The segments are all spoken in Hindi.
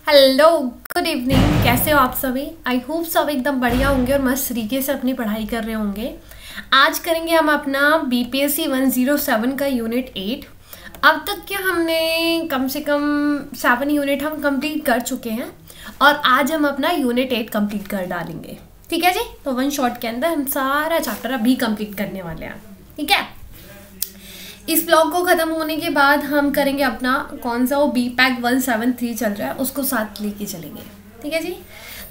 Hello, good evening. कैसे हो आप सभी? आई होप सब एकदम बढ़िया होंगे और मस्त तरीके से अपनी पढ़ाई कर रहे होंगे। आज करेंगे हम अपना BPSC 107 का यूनिट 8। अब तक के हमने कम से कम 7 यूनिट हम कंप्लीट कर चुके हैं और आज हम अपना यूनिट 8 कंप्लीट कर डालेंगे। ठीक है जी, तो वन शॉट के अंदर हम सारा चैप्टर अभी कंप्लीट करने वाले हैं। ठीक है, इस ब्लॉग को ख़त्म होने के बाद हम करेंगे अपना कौन सा वो BPAC 173 चल रहा है उसको साथ लेके चलेंगे। ठीक है जी,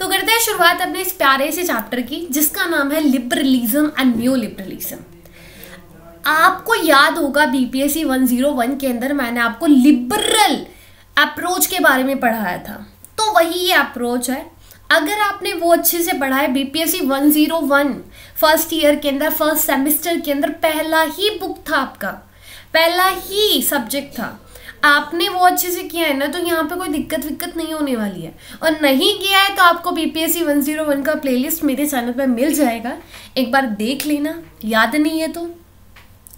तो करते हैं शुरुआत अपने इस प्यारे से चैप्टर की जिसका नाम है लिबरलिज्म एंड न्यू लिबरलिज्म। आपको याद होगा BPSC 101 के अंदर मैंने आपको लिबरल अप्रोच के बारे में पढ़ाया था, तो वही ये अप्रोच है। अगर आपने वो अच्छे से पढ़ा है, BPSC 101 फर्स्ट ईयर के अंदर फर्स्ट सेमेस्टर के अंदर पहला ही बुक था आपका, पहला ही सब्जेक्ट था, आपने वो अच्छे से किया है ना, तो यहाँ पे कोई दिक्कत नहीं होने वाली है। और नहीं किया है तो आपको BPSC 101 का प्लेलिस्ट मेरे चैनल पर मिल जाएगा, एक बार देख लेना। याद नहीं है तो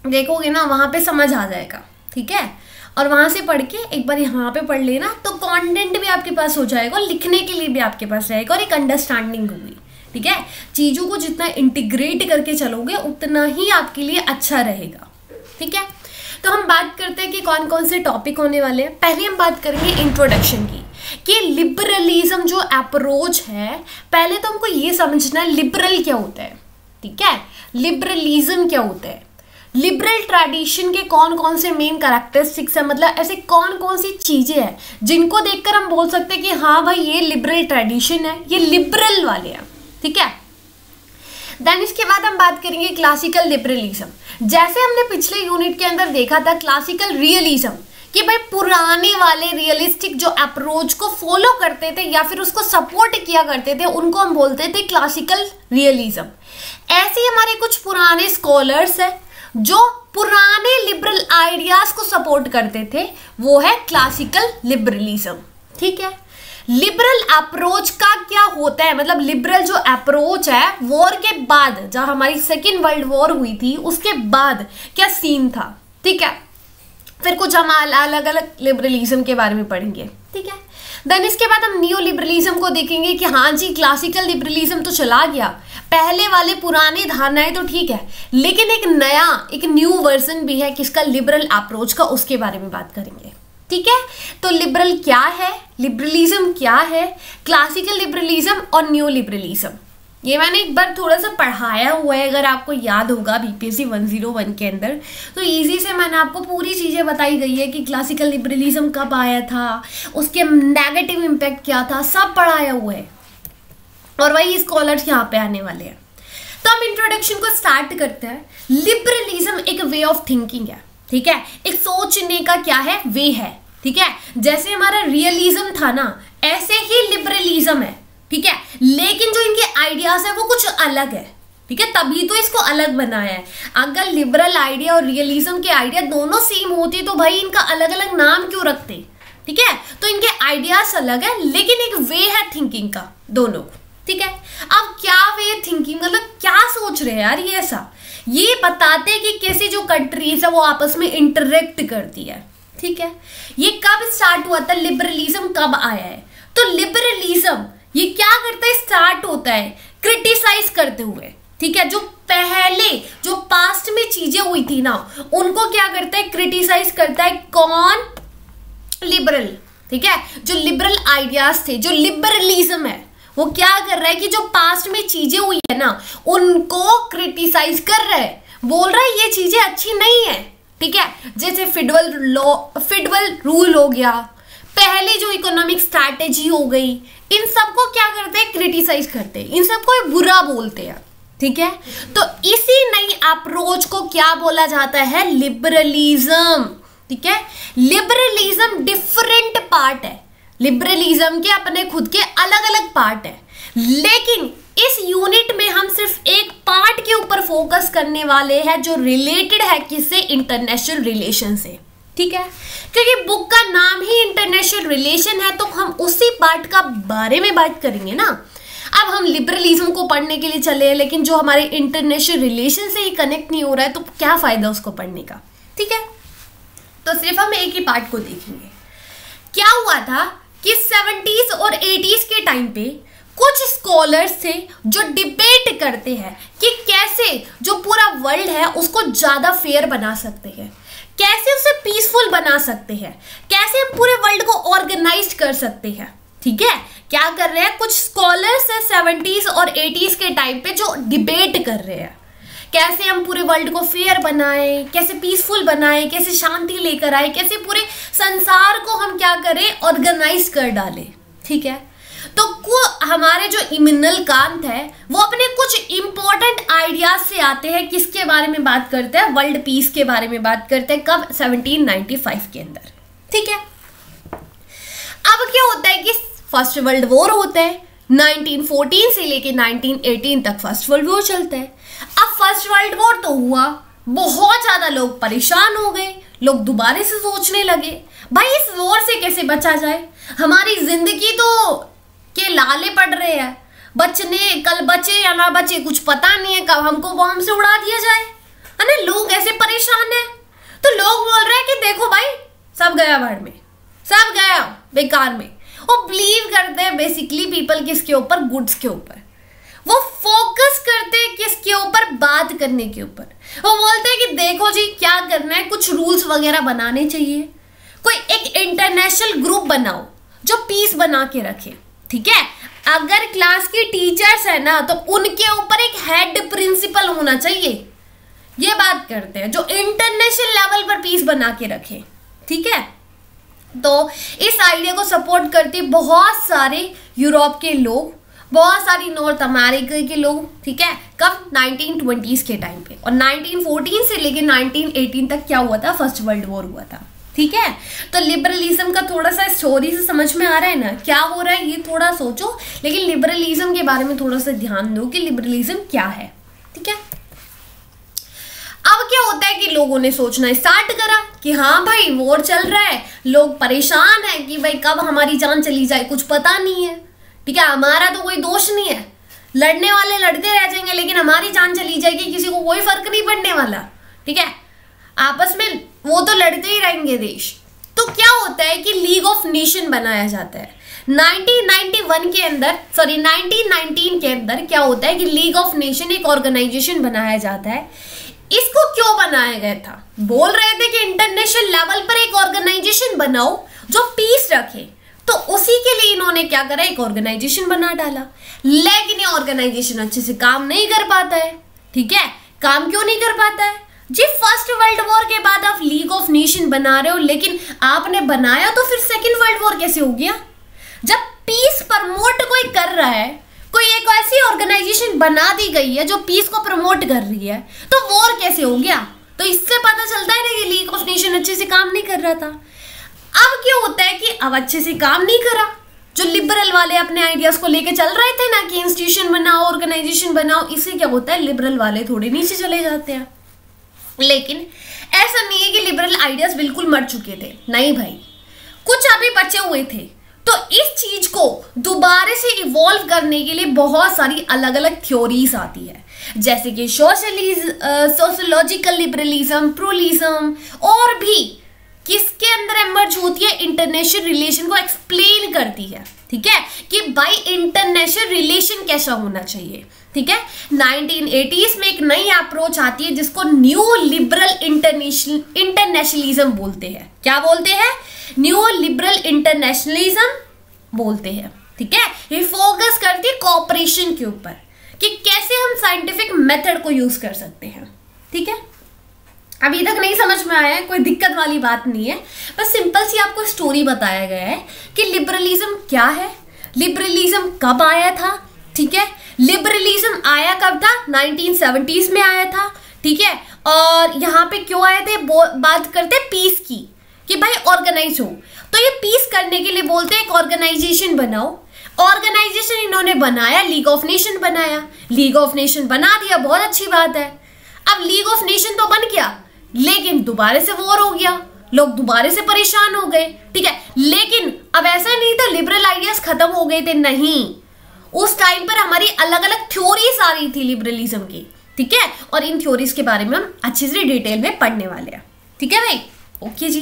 देखोगे ना, वहाँ पे समझ आ जाएगा। ठीक है, और वहाँ से पढ़ के एक बार यहाँ पे पढ़ लेना तो कंटेंट भी आपके पास हो जाएगा, लिखने के लिए भी आपके पास रहेगा और एक अंडरस्टैंडिंग होगी। ठीक है, चीज़ों को जितना इंटीग्रेट करके चलोगे उतना ही आपके लिए अच्छा रहेगा। ठीक है, तो हम बात करते हैं कि कौन कौन से टॉपिक होने वाले हैं। पहले हम बात करेंगे इंट्रोडक्शन की, कि लिबरलिज्म जो अप्रोच है, पहले तो हमको ये समझना है लिबरल क्या होता है। ठीक है, लिबरलिज्म क्या होता है, लिबरल ट्रेडिशन के कौन कौन से मेन कैरेक्टरिस्टिक्स है, मतलब ऐसे कौन कौन सी चीज़ें हैं जिनको देखकर हम बोल सकते हैं कि हाँ भाई ये लिबरल ट्रेडिशन है, ये लिबरल वाले हैं। ठीक है, देन इसके बाद हम बात करेंगे क्लासिकल लिबरलिज्म। जैसे हमने पिछले यूनिट के अंदर देखा था क्लासिकल रियलिज्म, कि भाई पुराने वाले रियलिस्टिक जो अप्रोच को फॉलो करते थे या फिर उसको सपोर्ट किया करते थे उनको हम बोलते थे क्लासिकल रियलिज्म। ऐसे ही हमारे कुछ पुराने स्कॉलर्स हैं जो पुराने लिबरल आइडियाज को सपोर्ट करते थे, वो है क्लासिकल लिबरलिज्म। ठीक है, लिबरल अप्रोच का क्या होता है, मतलब लिबरल जो अप्रोच है वॉर के बाद, जब हमारी सेकेंड वर्ल्ड वॉर हुई थी उसके बाद क्या सीन था। ठीक है, फिर कुछ हम अलग अलग लिबरलिज्म के बारे में पढ़ेंगे। ठीक है, देन इसके बाद हम न्यू लिबरलिज्म को देखेंगे कि हाँ जी क्लासिकल लिबरलिज्म तो चला गया, पहले वाले पुराने धारणाएं तो ठीक है, लेकिन एक नया एक न्यू वर्जन भी है किसका, लिबरल अप्रोच का, उसके बारे में बात करेंगे। ठीक है, तो लिबरल क्या है, लिबरलिज्म क्या है, क्लासिकल लिबरलिज्म और न्यू लिबरलिज्म, ये मैंने एक बार थोड़ा सा पढ़ाया हुआ है, अगर आपको याद होगा BPSC 101 के अंदर, तो इजी से मैंने आपको पूरी चीज़ें बताई गई है कि क्लासिकल लिबरलिज्म कब आया था, उसके नेगेटिव इम्पैक्ट क्या था, सब पढ़ाया हुआ है और वही स्कॉलर्स यहाँ पे आने वाले हैं। तो हम इंट्रोडक्शन को स्टार्ट करते हैं। लिबरलिज्म एक वे ऑफ थिंकिंग है। ठीक है, एक सोचने का क्या है, वे है। ठीक है, जैसे हमारा रियलिज्म था ना, ऐसे ही लिबरलिज्म है। ठीक है, लेकिन जो इनके आइडियाज है वो कुछ अलग है। ठीक है, तभी तो इसको अलग बनाया है। अगर लिबरल आइडिया और रियलिज्म के आइडिया दोनों सेम होते तो भाई इनका अलग अलग नाम क्यों रखते। ठीक है, तो इनके आइडियाज अलग है लेकिन एक वे है थिंकिंग का दोनों। ठीक है, अब क्या वे थिंकिंग, मतलब क्या सोच रहे हैं यार ये, ऐसा ये बताते कि कैसे जो कंट्रीज है वो आपस में इंटरेक्ट करती है। ठीक है, ये कब स्टार्ट हुआ था, लिबरलिज्म कब आया है, तो लिबरलिज्म ये क्या करता है, स्टार्ट होता है क्रिटिसाइज करते हुए। ठीक है, जो पहले जो पास्ट में चीजें हुई थी ना उनको क्या करता है, क्रिटिसाइज करता है। कौन, लिबरल। ठीक है, जो लिबरल आइडियाज थे, जो लिबरलिज्म है वो क्या कर रहा है कि जो पास्ट में चीजें हुई है ना उनको क्रिटिसाइज कर रहा है, बोल रहा है ये चीजें अच्छी नहीं है। ठीक है, जैसे फिडवल रूल हो गया, पहले जो इकोनॉमिक स्ट्रैटेजी हो गई, इन सबको क्या करते हैं, क्रिटिसाइज करते हैं, इन सबको बुरा बोलते हैं। ठीक है, तो इसी नई अप्रोच को क्या बोला जाता है, लिबरलिज्म। ठीक है, लिबरलिज्म डिफरेंट पार्ट है, लिबरलिज्म के अपने खुद के अलग अलग पार्ट है, लेकिन इस यूनिट में हम सिर्फ एक पार्ट के ऊपर फोकस करने वाले हैं जो रिलेटेड है किससे, इंटरनेशनल रिलेशन से। ठीक है, क्योंकि बुक का नाम ही इंटरनेशनल रिलेशन है तो हम उसी पार्ट का बारे में बात करेंगे ना। अब हम लिबरलिज्म को पढ़ने के लिए चले लेकिन जो हमारे इंटरनेशनल रिलेशन से ही कनेक्ट नहीं हो रहा है तो क्या फायदा उसको पढ़ने का। ठीक है, तो सिर्फ हम एक ही पार्ट को देखेंगे। क्या हुआ था कि 70s और 80s के टाइम पे कुछ स्कॉलर्स थे जो डिबेट करते हैं कि कैसे जो पूरा वर्ल्ड है उसको ज्यादा फेयर बना सकते हैं, कैसे उसे पीसफुल बना सकते हैं, कैसे हम पूरे वर्ल्ड को ऑर्गेनाइज कर सकते हैं। ठीक है, क्या कर रहे हैं कुछ स्कॉलर्स है 70s और 80s के टाइम पे जो डिबेट कर रहे हैं, कैसे हम पूरे वर्ल्ड को फेयर बनाएं, कैसे पीसफुल बनाएं, कैसे शांति लेकर आए, कैसे पूरे संसार को हम क्या करें ऑर्गेनाइज कर डालें। ठीक है, तो हमारे जो इमैनुअल कांत है वो अपने कुछ इंपॉर्टेंट आइडियाज से आते हैं, किसके बारे में बात करते हैं, वर्ल्ड पीस के बारे में बात करते हैं, कब 1795 के अंदर। ठीक है, अब क्या होता है कि फर्स्ट वर्ल्ड वॉर होता है, 1914 से लेके 1918 तक फर्स्ट वर्ल्ड वॉर चलता है। अब फर्स्ट वर्ल्ड वॉर तो हुआ, बहुत ज्यादा लोग परेशान हो गए, लोग दोबारा से सोचने लगे भाई इस वॉर से कैसे बचा जाए, हमारी जिंदगी तो के लाले पड़ रहे हैं, बचने कल बचे या ना बचे कुछ पता नहीं है, कब हमको बॉम्ब से उड़ा दिया जाए, है ना। लोग ऐसे परेशान हैं, तो लोग बोल रहे हैं कि देखो भाई सब गया बाढ़ में, सब गया बेकार में। वो बिलीव करते हैं बेसिकली पीपल किसके ऊपर, गुड्स के ऊपर। वो फोकस करते हैं किसके ऊपर, बात करने के ऊपर। वो बोलते हैं कि देखो जी क्या करना है, कुछ रूल्स वगैरह बनाने चाहिए, कोई एक इंटरनेशनल ग्रुप बनाओ जो पीस बना के रखे। ठीक है, अगर क्लास के टीचर्स है ना तो उनके ऊपर एक हेड प्रिंसिपल होना चाहिए, ये बात करते हैं, जो इंटरनेशनल लेवल पर पीस बना के रखे। ठीक है, तो इस आइडिया को सपोर्ट करते बहुत सारे यूरोप के लोग, बहुत सारी नॉर्थ अमेरिका के लोग। ठीक है, कब 1920s के टाइम पे, और 1914 से लेके 1918 तक क्या हुआ था, फर्स्ट वर्ल्ड वॉर हुआ था। ठीक है, तो लिबरलिज्म का थोड़ा सा स्टोरी से समझ में आ रहा है ना क्या हो रहा है, ये थोड़ा सोचो, लेकिन लिबरलिज्म के बारे में थोड़ा सा ध्यान दो कि लिबरलिज्म क्या है। ठीक है, अब क्या होता है कि लोगों ने सोचना स्टार्ट करा कि हाँ भाई वॉर चल रहा है, लोग परेशान है कि भाई कब हमारी जान चली जाए कुछ पता नहीं है। ठीक है, हमारा तो कोई दोष नहीं है, लड़ने वाले लड़ते रह जाएंगे लेकिन हमारी जान चली जाएगी, किसी को कोई फर्क नहीं पड़ने वाला। ठीक है, आपस में वो तो लड़ते ही रहेंगे देश। तो क्या होता है कि लीग ऑफ नेशन बनाया जाता है 1919 के अंदर। क्या होता है कि लीग ऑफ नेशन एक ऑर्गेनाइजेशन बनाया जाता है। इसको क्यों बनाया गया था, बोल रहे थे कि इंटरनेशनल लेवल पर एक ऑर्गेनाइजेशन बनाओ जो पीस रखे, तो उसी के लिए इन्होंने क्या करा, एक ऑर्गेनाइजेशन बना डाला। लेकिन ये ऑर्गेनाइजेशन अच्छे से काम नहीं कर पाता है। ठीक है, काम क्यों नहीं कर पाता है जी, फर्स्ट वर्ल्ड वॉर के बाद आप लीग ऑफ नेशन बना रहे हो, लेकिन आपने बनाया तो फिर सेकेंड वर्ल्ड वॉर कैसे हो गया। जब पीस प्रमोट कोई कर रहा है, कोई एक ऐसी ऑर्गेनाइजेशन बना दी गई है जो पीस को प्रमोट कर रही है, तो वॉर कैसे हो गया। तो इससे पता चलता है ना कि लीग ऑफ नेशन अच्छे से काम नहीं कर रहा था। अब क्या होता है कि अब अच्छे से काम नहीं करा, जो लिबरल वाले अपने आइडियाज को लेके चल रहे थे ना कि इंस्टीट्यूशन बनाओ, ऑर्गेनाइजेशन बनाओ, इससे क्या होता है लिबरल वाले थोड़े नीचे चले जाते हैं। लेकिन ऐसा नहीं है कि लिबरल आइडियाज बिल्कुल मर चुके थे, नहीं भाई, कुछ अभी बचे हुए थे। तो इस चीज को दोबारा से इवॉल्व करने के लिए बहुत सारी अलग अलग थ्योरीज आती है, जैसे कि सोशोलॉजिकल लिबरलिज्म, प्रूलिज्म, और भी किसके अंदर एमर्ज होती है, इंटरनेशनल रिलेशन को एक्सप्लेन करती है। ठीक है, कि भाई इंटरनेशनल रिलेशन कैसा होना चाहिए। ठीक है, 1980s में एक नई अप्रोच आती है जिसको न्यू लिबरल इंटरनेशनलिज्म बोलते हैं। क्या बोलते हैं, न्यू लिबरल इंटरनेशनलिज्म बोलते हैं। ठीक है, ये फोकस करती है कोऑपरेशन के ऊपर कि कैसे हम साइंटिफिक मेथड को यूज कर सकते हैं। ठीक है, अभी तक नहीं समझ में आया है, कोई दिक्कत वाली बात नहीं है, बस सिंपल सी आपको स्टोरी बताया गया है कि लिबरलिज्म क्या है, लिबरलिज्म कब आया था। ठीक है, लिबरलिज्म आया कब था, 1970s में आया था। ठीक है, और यहाँ पे क्यों आए थे, बात करते हैं पीस की, कि भाई ऑर्गेनाइज हो, तो ये पीस करने के लिए बोलते हैं एक ऑर्गेनाइजेशन बनाओ। ऑर्गेनाइजेशन इन्होंने बनाया, लीग ऑफ नेशन बनाया, लीग ऑफ नेशन बना दिया, बहुत अच्छी बात है। अब लीग ऑफ नेशन तो बन गया, लेकिन दोबारा से वॉर हो गया, लोग दोबारा से परेशान हो गए। ठीक है, लेकिन अब ऐसा नहीं था लिबरल आइडियाज खत्म हो गए थे, नहीं, उस टाइम पर हमारी अलग अलग थ्योरीज आ रही थी लिबरलिज्म की। ठीक है, और इन थ्योरीज के बारे में हम अच्छे से डिटेल में पढ़ने वाले हैं। ठीक है भाई, ओके जी।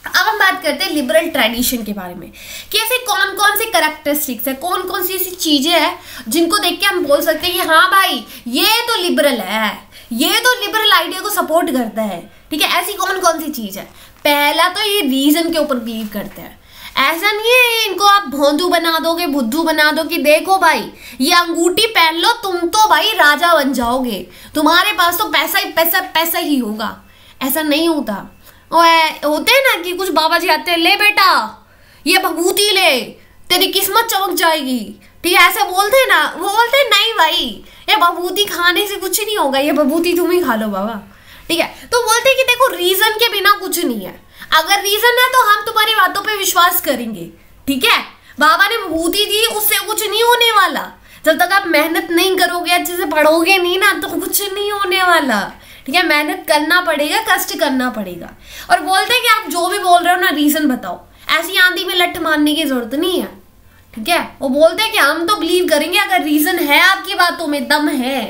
अब हम बात करते हैं लिबरल ट्रेडिशन के बारे में कि ऐसे कौन कौन से कैरेक्टरिस्टिक्स है, कौन कौन सी ऐसी चीजें हैं जिनको देख के हम बोल सकते हैं कि हाँ भाई ये तो लिबरल है, ये तो लिबरल आइडिया को सपोर्ट करता है। ठीक है, ऐसी कौन कौन सी चीज है। पहला तो ये रीजन के ऊपर बिलीव करते हैं। ऐसा नहीं है इनको आप भोंदू बना दोगे, बुद्धू बना दो कि देखो भाई ये अंगूठी पहन लो, तुम तो भाई राजा बन जाओगे, तुम्हारे पास तो पैसा ही पैसा पैसा ही होगा। ऐसा नहीं होता। होते हैं ना कि कुछ बाबा जी आते हैं, ले बेटा ये भभूति ले, तेरी किस्मत चमक जाएगी। ठीक है, ऐसा बोलते हैं ना, वो बोलते हैं नहीं भाई ये भभूति खाने से कुछ नहीं होगा, ये भभूति तुम ही खा लो बाबा। ठीक है, तो बोलते हैं कि देखो रीजन के बिना कुछ नहीं है, अगर रीजन है तो हम तुम्हारी बातों पे विश्वास करेंगे। ठीक है, बाबा ने भभूति दी, उससे कुछ नहीं होने वाला। जब तक आप मेहनत नहीं करोगे, अच्छे से पढ़ोगे नहीं ना, तो कुछ नहीं होने वाला। ठीक है, मेहनत करना पड़ेगा, कष्ट करना पड़ेगा। और बोलते हैं कि आप जो भी बोल रहे हो ना रीजन बताओ, ऐसी आंधी में लठ मारने की जरूरत नहीं है। ठीक है, वो बोलते हैं कि हम तो बिलीव करेंगे अगर रीजन है आपकी बातों में, दम है।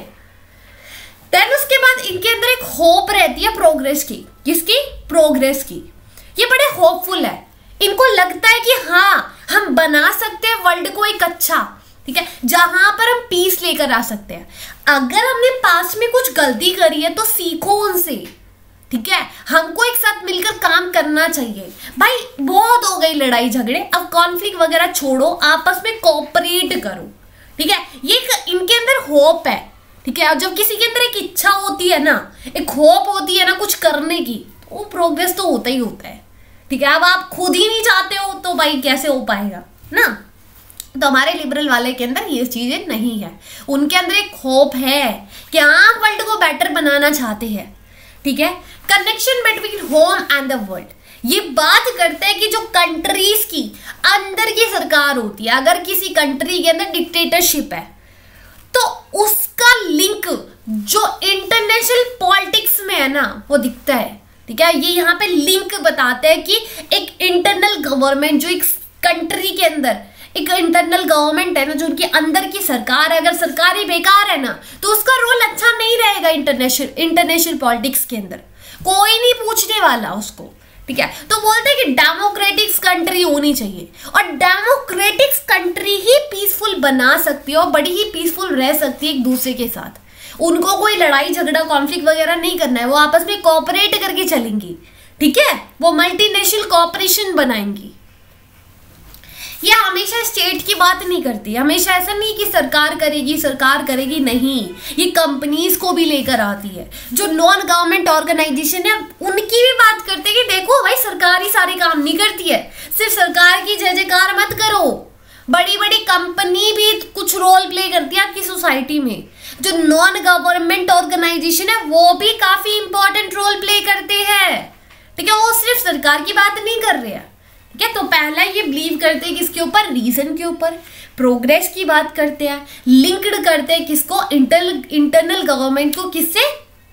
देन उसके बाद इनके अंदर एक होप रहती है प्रोग्रेस की। किसकी? प्रोग्रेस की। ये बड़े होपफुल है, इनको लगता है कि हाँ हम बना सकते हैं वर्ल्ड को एक अच्छा, ठीक है, जहां पर हम पीस लेकर आ सकते हैं। अगर हमने पास्ट में कुछ गलती करी है तो सीखो उनसे। ठीक है, हमको एक साथ मिलकर काम करना चाहिए। भाई बहुत हो गई लड़ाई झगड़े, अब कॉन्फ्लिक्ट वगैरह छोड़ो, आपस में कोऑपरेट करो। ठीक है, ये इनके अंदर होप है। ठीक है, जब किसी के अंदर एक इच्छा होती है ना, एक होप होती है ना कुछ करने की, वो प्रोग्रेस तो होता ही होता है। ठीक है, अब आप खुद ही नहीं चाहते हो तो भाई कैसे हो पाएगा ना। तो हमारे लिबरल वाले के अंदर ये चीजें नहीं है, उनके अंदर एक होप है कि आप वर्ल्ड को बेटर बनाना चाहते हैं। ठीक है, connection between home and the world, ये बात करते हैं कि जो कंट्रीज की अंदर की सरकार होती है, अगर किसी कंट्री के अंदर डिक्टेटरशिप है तो उसका लिंक जो इंटरनेशनल पॉलिटिक्स में है ना वो दिखता है। ठीक है, ये यहाँ पे लिंक बताते हैं कि एक इंटरनल गवर्नमेंट जो एक कंट्री के अंदर एक इंटरनल गवर्नमेंट है ना, जो उनके अंदर की सरकार है, अगर सरकार ही बेकार है ना तो उसका रोल अच्छा नहीं रहेगा इंटरनेशनल पॉलिटिक्स के अंदर, कोई नहीं पूछने वाला उसको। ठीक है, तो बोलते हैं कि डेमोक्रेटिक्स कंट्री होनी चाहिए, और डेमोक्रेटिक्स कंट्री ही पीसफुल बना सकती है और बड़ी ही पीसफुल रह सकती है एक दूसरे के साथ। उनको कोई लड़ाई झगड़ा कॉन्फ्लिक्ट वगैरह नहीं करना है, वो आपस में कोऑपरेट करके चलेंगी। ठीक है, वो मल्टीनेशनल कोऑपरेशन बनाएंगी। ये हमेशा स्टेट की बात नहीं करती, हमेशा ऐसा नहीं कि सरकार करेगी, नहीं, ये कंपनीज को भी लेकर आती है। जो नॉन गवर्नमेंट ऑर्गेनाइजेशन है उनकी भी बात करते हैं कि देखो भाई सरकार ही सारे काम नहीं करती है, सिर्फ सरकार की जय जयकार मत करो, बड़ी बड़ी कंपनी भी कुछ रोल प्ले करती है आपकी सोसाइटी में। जो नॉन गवर्नमेंट ऑर्गेनाइजेशन है वो भी काफी इंपॉर्टेंट रोल प्ले करते हैं। ठीक है, वो सिर्फ सरकार की बात नहीं कर रहे हैं। ठीक है, तो पहला ये बिलीव करते हैं किसके ऊपर? रीजन के ऊपर। प्रोग्रेस की बात करते हैं, लिंक्ड करते हैं किसको? इंटरनल गवर्नमेंट को किससे?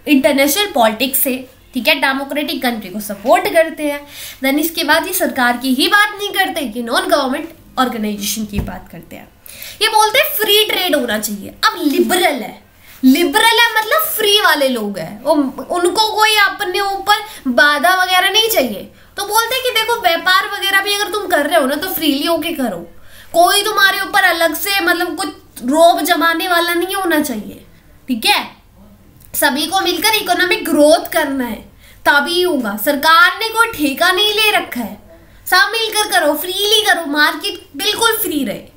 इंटरनेशनल पॉलिटिक्स से। ठीक है, डेमोक्रेटिक कंट्री को सपोर्ट करते हैं। देन इसके बाद ये सरकार की ही बात नहीं करते कि नॉन गवर्नमेंट ऑर्गेनाइजेशन की बात करते हैं। ये बोलते हैं फ्री ट्रेड होना चाहिए। अब लिबरल है मतलब फ्री वाले लोग हैं, उनको कोई अपने ऊपर बाधा वगैरह नहीं चाहिए। तो बोलते हैं कि देखो व्यापार वगैरह भी अगर तुम कर रहे हो ना तो फ्रीली होके करो, कोई तुम्हारे ऊपर अलग से मतलब कुछ रोब जमाने वाला नहीं होना चाहिए। ठीक है, सभी को मिलकर इकोनॉमिक ग्रोथ करना है तभी होगा। सरकार ने कोई ठेका नहीं ले रखा है, सब मिलकर करो, फ्रीली करो, मार्केट बिल्कुल फ्री रहे।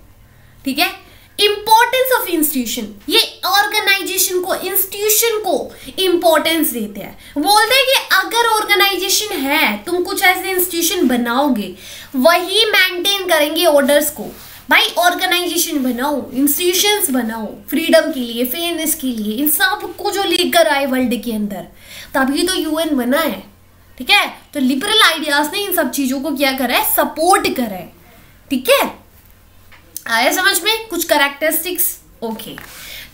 ठीक है, इंपॉर्टेंस ऑफ इंस्टीट्यूशन, ये ऑर्गेनाइजेशन को, इंस्टीट्यूशन को इंपॉर्टेंस देते हैं। बोलते हैं कि अगर ऑर्गेनाइजेशन है, तुम कुछ ऐसे इंस्टीट्यूशन बनाओगे वही मेंटेन करेंगे ऑर्डर्स को। भाई ऑर्गेनाइजेशन बनाओ, इंस्टीट्यूशंस बनाओ, फ्रीडम के लिए, फेयरनेस के लिए, इन सब को जो लेकर आए वर्ल्ड के अंदर, तभी तो यूएन बना है। ठीक है, तो लिबरल आइडियाज ने इन सब चीजों को क्या करा है? सपोर्ट करा है। ठीक है, आया समझ में कुछ कैरेक्टरिस्टिक्स? ओके,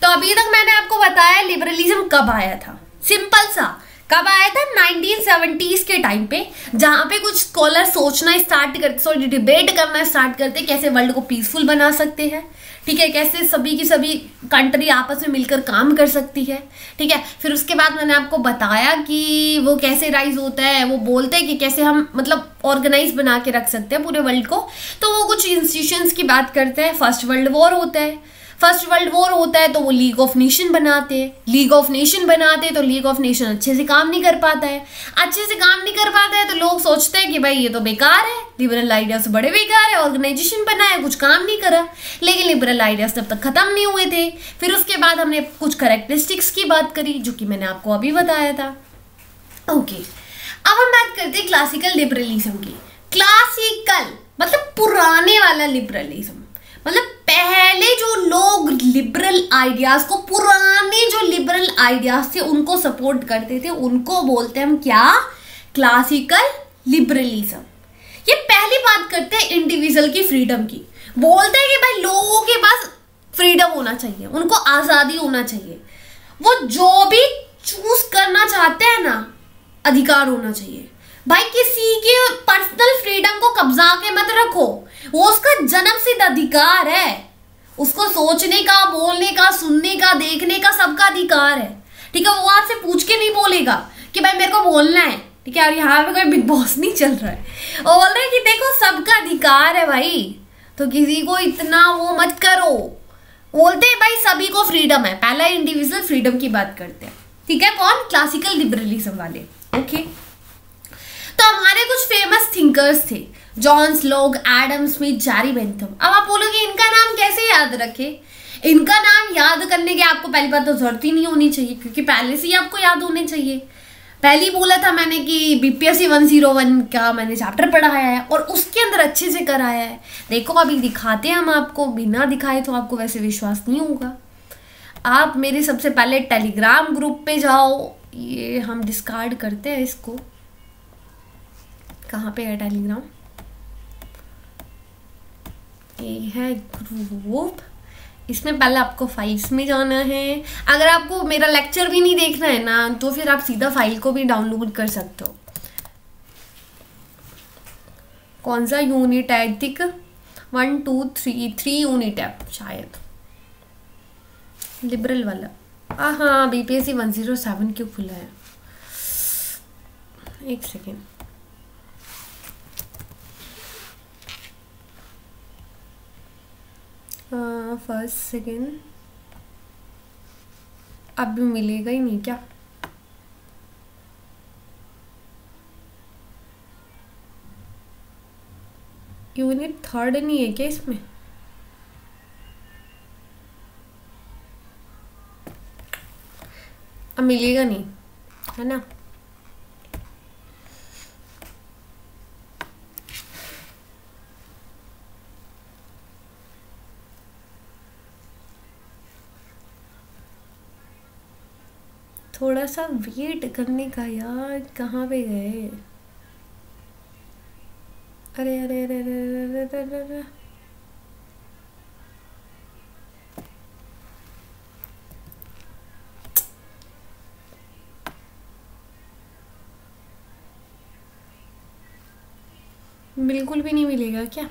तो अभी तक मैंने आपको बताया लिबरलिज्म कब आया था। सिंपल सा, कब आया था? 1970s के टाइम पे, जहां पे कुछ स्कॉलर सोचना स्टार्ट करते, डिबेट करना स्टार्ट करते कैसे वर्ल्ड को पीसफुल बना सकते हैं। ठीक है, कैसे सभी की सभी कंट्री आपस में मिलकर काम कर सकती है। ठीक है, फिर उसके बाद मैंने आपको बताया कि वो कैसे राइज होता है, वो बोलते हैं कि कैसे हम मतलब ऑर्गेनाइज बना के रख सकते हैं पूरे वर्ल्ड को। तो वो कुछ इंस्टीट्यूशंस की बात करते हैं। फर्स्ट वर्ल्ड वॉर होता है, फर्स्ट वर्ल्ड वॉर होता है तो वो लीग ऑफ नेशन बनाते हैं, लीग ऑफ नेशन बनाते हैं तो लीग ऑफ नेशन अच्छे से काम नहीं कर पाता है, अच्छे से काम नहीं कर पाता है तो लोग सोचते हैं कि भाई ये तो बेकार है, लिबरल आइडियाज बड़े बेकार है, ऑर्गेनाइजेशन बनाया कुछ काम नहीं करा। लेकिन लिबरल आइडियाज तब तक खत्म नहीं हुए थे। फिर उसके बाद हमने कुछ करेक्टरिस्टिक्स की बात करी जो कि मैंने आपको अभी बताया था। ओके, अब हम बात करते हैं क्लासिकल लिबरलिज्म की। क्लासिकल मतलब पुराने वाला लिबरलिज्म, मतलब पहले जो लोग लिबरल आइडियाज को, पुराने जो लिबरल आइडियाज थे उनको सपोर्ट करते थे, उनको बोलते हैं हम क्या? Classical liberalism. ये पहली बात करते हैं इंडिविजुअल की फ्रीडम की। बोलते हैं कि भाई लोगों के पास फ्रीडम होना चाहिए, उनको आजादी होना चाहिए, वो जो भी चूज करना चाहते हैं ना, अधिकार होना चाहिए। भाई किसी के पर्सनल फ्रीडम को कब्जा के मत रखो, वो उसका जन्मसिद्ध अधिकार है, उसको सोचने का, बोलने का, सुनने का, देखने का सबका अधिकार है। ठीक है, वो आपसे पूछ के नहीं बोलेगा कि भाई मेरे को बोलना है। ठीक है, और यहाँ पे कोई बिग बॉस नहीं चल रहा है, वो बोल रहे हैं कि देखो सबका अधिकार है भाई, तो किसी को इतना वो मत करो। बोलते हैं भाई सभी को फ्रीडम है। पहला इंडिविजुअल फ्रीडम की बात करते हैं। ठीक है, कौन? क्लासिकल लिबरलिज्म वाले। ओके, तो हमारे कुछ फेमस थिंकर्स थे, जॉन स्लोग, एडम स्मिथ, जैरी बेंथम। अब आप बोलोगे इनका नाम कैसे याद रखे? इनका नाम याद करने के आपको पहली बात तो जरूरत ही नहीं होनी चाहिए, क्योंकि पहले से ही आपको याद होने चाहिए। पहले ही बोला था मैंने कि बीपीएससी 101 का मैंने चैप्टर पढ़ाया है और उसके अंदर अच्छे से कराया है। देखो अभी दिखाते हैं हम आपको, बिना दिखाए तो आपको वैसे विश्वास नहीं होगा। आप मेरे सबसे पहले टेलीग्राम ग्रुप पे जाओ, ये हम डिस्कार्ड करते हैं इसको। कहाँ पे है टेलीग्राम? ये है ग्रुप, इसमें पहले आपको फाइल्स में जाना है। अगर आपको मेरा लेक्चर भी नहीं देखना है ना, तो फिर आप सीधा फाइल को भी डाउनलोड कर सकते हो। कौन सा यूनिट है? ठीक, 1 2 3 यूनिट है शायद, लिबरल वाला। हाँ, बीपीएससी 107 क्यों खुला है? एक सेकेंड, फर्स्ट सेकेंड, अब भी मिलेगा ही नहीं क्या? यूनिट 3 नहीं है क्या इसमें? अब मिलेगा नहीं है ना? थोड़ा सा वेट करने का यार, कहाँ पे गए? अरे अरे अरे अरे अरे अरे अरे अरे, बिल्कुल भी नहीं मिलेगा क्या?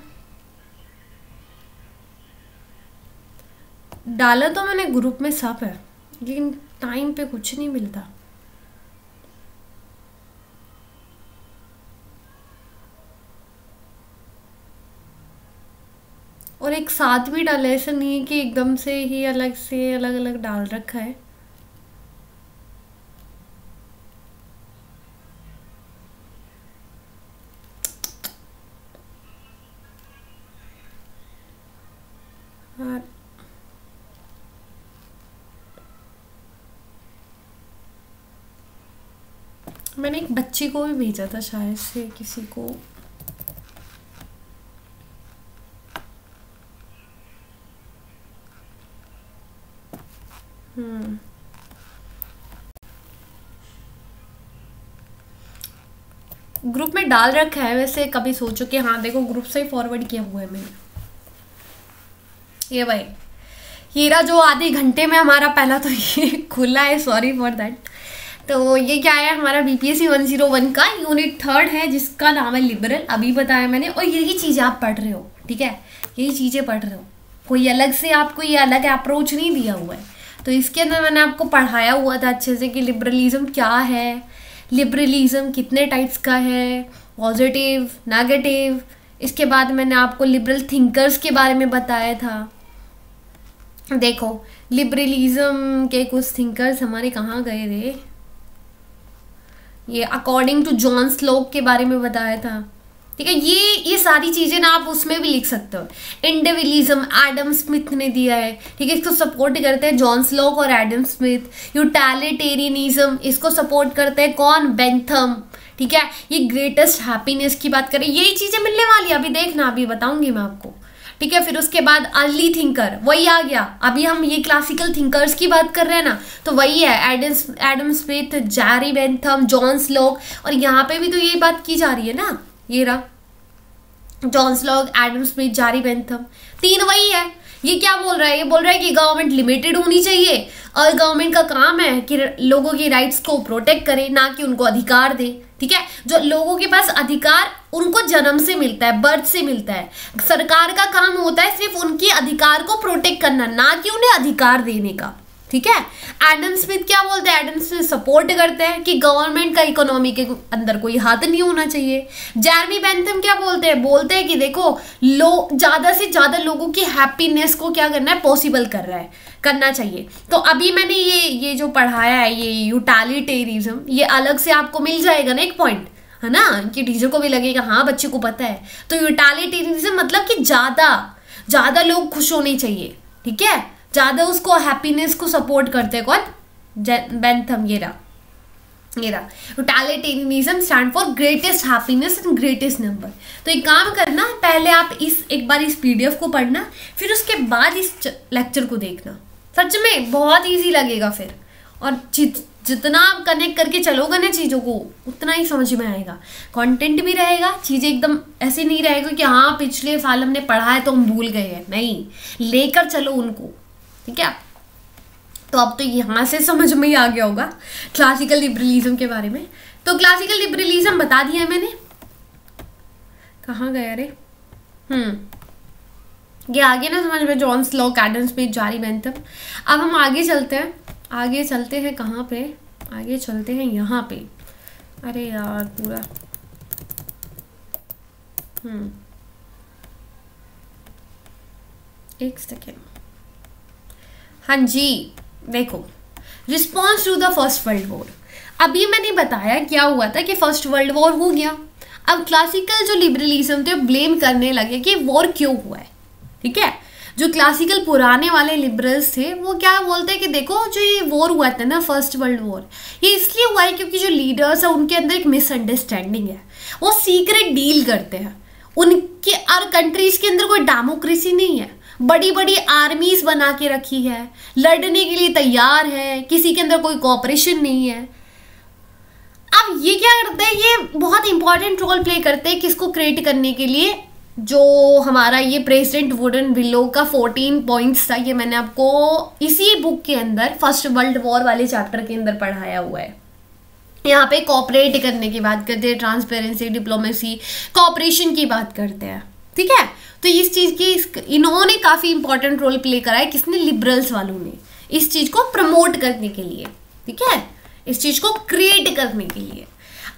डाला तो मैंने ग्रुप में सब है, लेकिन टाइम पे कुछ नहीं मिलता। और एक साथ भी डाला है, ऐसा नहीं है कि एकदम से ही अलग से अलग अलग डाल रखा है। हाँ, मैंने एक बच्ची को भी भेजा था शायद से किसी को। ग्रुप में डाल रखा है वैसे, कभी सोचो कि हाँ देखो ग्रुप से ही फॉरवर्ड किया हुआ है मैंने। ये भाई हीरा जो आधे घंटे में हमारा पहला तो ये खुला है, सॉरी फॉर दैट। तो ये क्या है, हमारा बीपीएससी 101 का यूनिट 3 है जिसका नाम है लिबरल, अभी बताया मैंने। और यही चीज़ें आप पढ़ रहे हो, ठीक है, यही चीज़ें पढ़ रहे हो। कोई अलग से आपको ये अलग अप्रोच नहीं दिया हुआ है। तो इसके अंदर मैंने आपको पढ़ाया हुआ था अच्छे से कि लिबरलिज्म क्या है, लिबरलिज्म कितने टाइप्स का है, पॉजिटिव, नेगेटिव। इसके बाद मैंने आपको लिबरल थिंकर्स के बारे में बताया था। देखो लिबरलिज्म के कुछ थिंकर्स हमारे कहाँ गए थे, ये अकॉर्डिंग टू जॉन स्लोक के बारे में बताया था। ठीक है, ये सारी चीजें ना आप उसमें भी लिख सकते हो। इंडिविजुअलिज्म एडम स्मिथ ने दिया है। ठीक है, इसको सपोर्ट करते हैं जॉन स्लोक और एडम स्मिथ। यूटिलिटेरियनिज्म इसको सपोर्ट करते हैं कौन, बेंथम। ठीक है, ये ग्रेटेस्ट हैप्पीनेस की बात करें, यही चीजें मिलने वाली है, अभी देखना, अभी बताऊंगी मैं आपको। ठीक है, फिर उसके बाद अर्ली थिंकर वही आ गया। अभी हम ये क्लासिकल थिंकर्स की बात कर रहे हैं ना, तो वही है एडम स्मिथ, जैरी बेंथम, जॉन स्लोक। और यहाँ पे भी तो यही बात की जा रही है ना, ये रहा जॉन स्लोक, एडम स्मिथ, जैरी बेंथम, तीन वही है। ये क्या बोल रहा है, ये बोल रहा है कि गवर्नमेंट लिमिटेड होनी चाहिए और गवर्नमेंट का काम है कि लोगों के राइट्स को प्रोटेक्ट करे, ना कि उनको अधिकार दे। ठीक है, जो लोगों के पास अधिकार उनको जन्म से मिलता है, बर्थ से मिलता है। सरकार का काम होता है सिर्फ उनके अधिकार को प्रोटेक्ट करना, ना कि उन्हें अधिकार देने का। ठीक है, एडम स्मिथ क्या बोलते हैं, एडम स्मिथ सपोर्ट करते हैं कि गवर्नमेंट का इकोनॉमी के अंदर कोई हाथ नहीं होना चाहिए। जेरेमी बेंथम क्या बोलते हैं कि देखो ज्यादा से ज्यादा लोगों की हैप्पीनेस को क्या करना है, पॉसिबल करना चाहिए। तो अभी मैंने ये जो पढ़ाया है, ये यूटिलिटेरियनिज्म, ये अलग से आपको मिल जाएगा ना एक पॉइंट, है ना, कि टीचर को भी लगेगा हाँ बच्चे को पता है। तो यूटिलिटेरियनिज्म मतलब कि ज्यादा लोग खुश होने चाहिए। ठीक है, ज्यादा उसको हैप्पीनेस को सपोर्ट करते हैं कौन, बेंथम। ये रहा utilitarianism stand for greatest happiness and greatest number. तो एक काम करना, पहले आप एक बार इस पीडीएफ को पढ़ना, फिर उसके बाद इस लेक्चर को देखना। सच में बहुत इजी लगेगा फिर, और जितना आप कनेक्ट करके चलोगे ना चीज़ों को, उतना ही समझ में आएगा। कंटेंट भी रहेगा, चीज़ें एकदम ऐसे नहीं रहेगा कि हाँ पिछले साल हमने पढ़ा है तो हम भूल गए हैं, नहीं, लेकर चलो उनको। ठीक है, तो अब तो यहाँ से समझ में ही आ गया होगा क्लासिकल लिबरलिज्म के बारे में। तो क्लासिकल लिबरलिज्म बता दिया मैंने, कहाँ गया रे, ये आगे ना समझ में, जॉन स्लोक, एडम स्मिथ, जैरी बेंथम। अब हम आगे चलते हैं कहाँ पे, आगे चलते हैं यहाँ पे। अरे यार पूरा एक सेकेंड। हाँ जी, देखो response to the first world war. अभी मैंने बताया क्या हुआ था कि फर्स्ट वर्ल्ड वॉर हो गया। अब क्लासिकल जो लिबरलिज्म थे ब्लेम करने लगे कि वॉर क्यों हुआ है। ठीक है, जो क्लासिकल पुराने वाले लिबरल्स थे वो क्या बोलते हैं कि देखो जो ये वॉर हुआ था ना, फर्स्ट वर्ल्ड वॉर, ये इसलिए हुआ है क्योंकि जो लीडर्स है उनके अंदर एक मिसअंडरस्टैंडिंग है। वो सीक्रेट डील करते हैं, उनके और कंट्रीज के अंदर कोई डेमोक्रेसी नहीं है, बड़ी बड़ी आर्मीज बना के रखी है, लड़ने के लिए तैयार है, किसी के अंदर कोई कोऑपरेशन नहीं है। अब ये क्या करते हैं, ये बहुत इंपॉर्टेंट रोल प्ले करते हैं किसको क्रिएट करने के लिए, जो हमारा ये प्रेसिडेंट वुडन विलो का 14 पॉइंट्स था, ये मैंने आपको इसी बुक के अंदर फर्स्ट वर्ल्ड वॉर वाले चैप्टर के अंदर पढ़ाया हुआ है। यहाँ पे कोऑपरेट करने की बात करते हैं, ट्रांसपेरेंसी, डिप्लोमेसी, कोऑपरेशन की बात करते हैं। ठीक है, तो इस चीज़ की इन्होंने काफ़ी इंपॉर्टेंट रोल प्ले करा है, किसने, लिबरल्स वालों ने, इस चीज़ को प्रमोट करने के लिए। ठीक है, इस चीज़ को क्रिएट करने के लिए।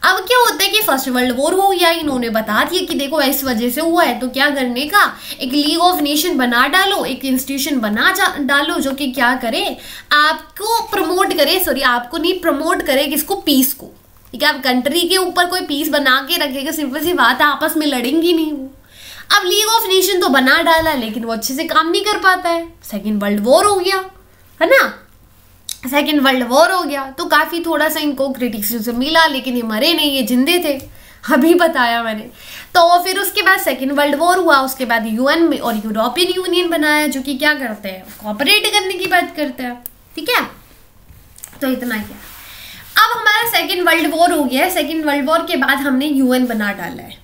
अब क्या होता है कि फर्स्ट वर्ल्ड वॉर हो गया, इन्होंने बता दिया कि देखो इस वजह से हुआ है, तो क्या करने का, एक लीग ऑफ नेशन बना डालो, एक इंस्टीट्यूशन बना डालो जो कि क्या करे, आपको प्रमोट करे, सॉरी आपको नहीं, प्रमोट करे किसको, पीस को। ठीक है, अब कंट्री के ऊपर कोई पीस बना के रखेगा, सिंपल सी बात है, आपस में लड़ेंगी नहीं वो। अब लीग ऑफ नेशन तो बना डाला, लेकिन वो अच्छे से काम नहीं कर पाता है। सेकेंड वर्ल्ड वॉर हो गया, है ना, सेकेंड वर्ल्ड वॉर हो गया, तो काफ़ी थोड़ा सा इनको क्रिटिसिज्म मिला, लेकिन ये मरे नहीं, ये जिंदे थे, अभी बताया मैंने। तो फिर उसके बाद सेकेंड वर्ल्ड वॉर हुआ, उसके बाद यूएन में और यूरोपियन यूनियन बनाया, जो कि क्या करते हैं, कोऑपरेट करने की बात करते हैं। ठीक है, तो इतना क्या, अब हमारा सेकेंड वर्ल्ड वॉर हो गया है, सेकेंड वर्ल्ड वॉर के बाद हमने यूएन बना डाला है।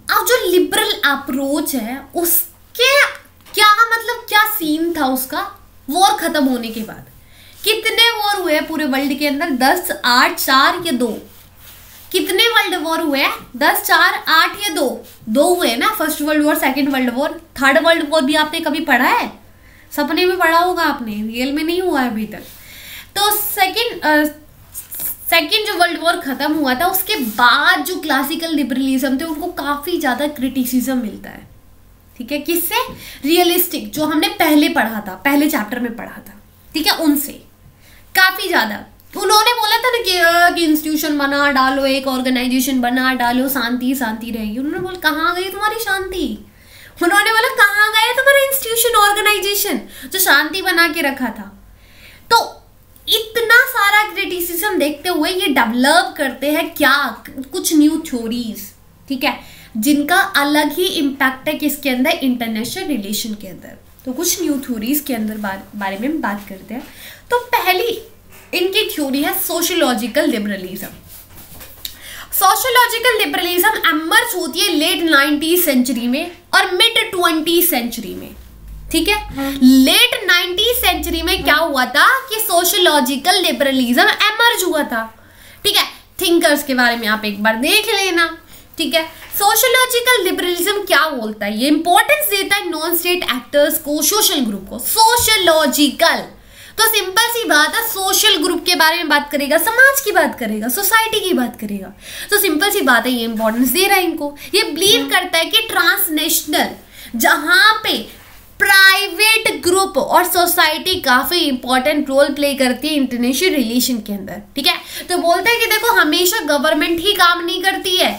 अब जो लिबरल अप्रोच है उसके क्या मतलब, क्या सीन था उसका वॉर खत्म होने के बाद। कितने वॉर हुए पूरे वर्ल्ड के अंदर, 10, 8, 4 या 2, कितने वर्ल्ड वॉर हुए हैं? 10, 4, 8 या 2? 2 हुए ना, first world war, second world war. Third world war भी आपने कभी पढ़ा है? सपने में पढ़ा होगा आपने, रियल में नहीं हुआ है अभी तक। तो सेकंड जो वर्ल्ड वॉर खत्म हुआ था, उसके बाद जो क्लासिकल लिबरलिज्म थे उनको काफी ज्यादा क्रिटिसिज्म मिलता है। ठीक है, किससे? रियलिस्टिक, जो हमने पहले पढ़ा था, पहले चैप्टर में पढ़ा था, ठीक है, उनसे काफी ज्यादा। उन्होंने बोला था ना कि इंस्टीट्यूशन बना डालो, एक ऑर्गेनाइजेशन बना डालो, शांति शांति रहेगी। उन्होंने बोला कहाँ गई तुम्हारी शांति? उन्होंने बोला कहाँ गया तुम्हारा इंस्टीट्यूशन, ऑर्गेनाइजेशन जो शांति बना के रखा था? तो इतना सारा क्रिटिसिज्म देखते हुए ये डेवलप करते हैं क्या, कुछ न्यू थ्योरीज, ठीक है, जिनका अलग ही इम्पैक्ट है किसके अंदर? इंटरनेशनल रिलेशन के अंदर। तो कुछ न्यू थ्योरीज के अंदर बारे में बात करते हैं। तो पहली इनकी थ्योरी है sociological liberalism. Sociological liberalism emerge होती है लेट 19th सेंचुरी में और मिड 20th सेंचुरी में। ठीक है, लेट 19th सेंचुरी में क्या हुआ था कि सोशियोलॉजिकल लिबरलिज्म एमर्ज हुआ था। ठीक है, थिंकर्स के बारे में आप एक बार देख लेना। ठीक है, सोशियोलॉजिकल लिबरलिज्म क्या बोलता है? ये इंपॉर्टेंस देता है नॉन स्टेट एक्टर्स को, सोशल ग्रुप को। सोशियोलॉजिकल तो सिंपल सी बात है, सोशल ग्रुप के बारे में बात करेगा, समाज की बात करेगा, सोसाइटी की बात करेगा। तो सिंपल सी बात है, ये इंपॉर्टेंस दे रहा है इनको। ये बिलीव करता है कि ट्रांसनेशनल, जहां पे प्राइवेट ग्रुप और सोसाइटी काफी इंपॉर्टेंट रोल प्ले करती है इंटरनेशनल रिलेशन के अंदर। ठीक है, तो बोलते हैं कि देखो हमेशा गवर्नमेंट ही काम नहीं करती है,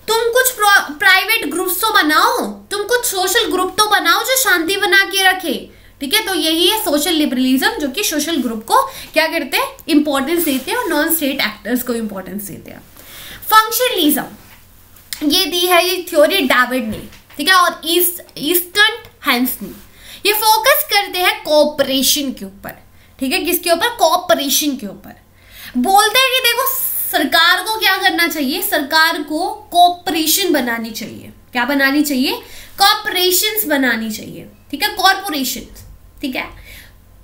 तुम कुछ प्राइवेट ग्रुप्स तो बनाओ, तुम कुछ सोशल ग्रुप तो बनाओ जो शांति बना के रखे। ठीक है, तो यही है सोशल लिबरलिज्म, जो कि सोशल ग्रुप को क्या करते हैं? इंपॉर्टेंस देते हैं और नॉन स्टेट एक्टर्स को इंपॉर्टेंस देते हैं। फंक्शनलिज्म ये दी है ये थ्योरी डेविड ने, ठीक है, और ईस्टर्न हैंस ने। ये फोकस करते हैं कोऑपरेशन के ऊपर। ठीक है, किसके ऊपर? कोऑपरेशन के ऊपर। बोलते हैं कि देखो सरकार को क्या करना चाहिए? सरकार को कोऑपरेशन बनानी चाहिए। क्या बनानी चाहिए? कॉर्पोरेशंस बनानी चाहिए। ठीक है, कॉर्पोरेशन, ठीक है,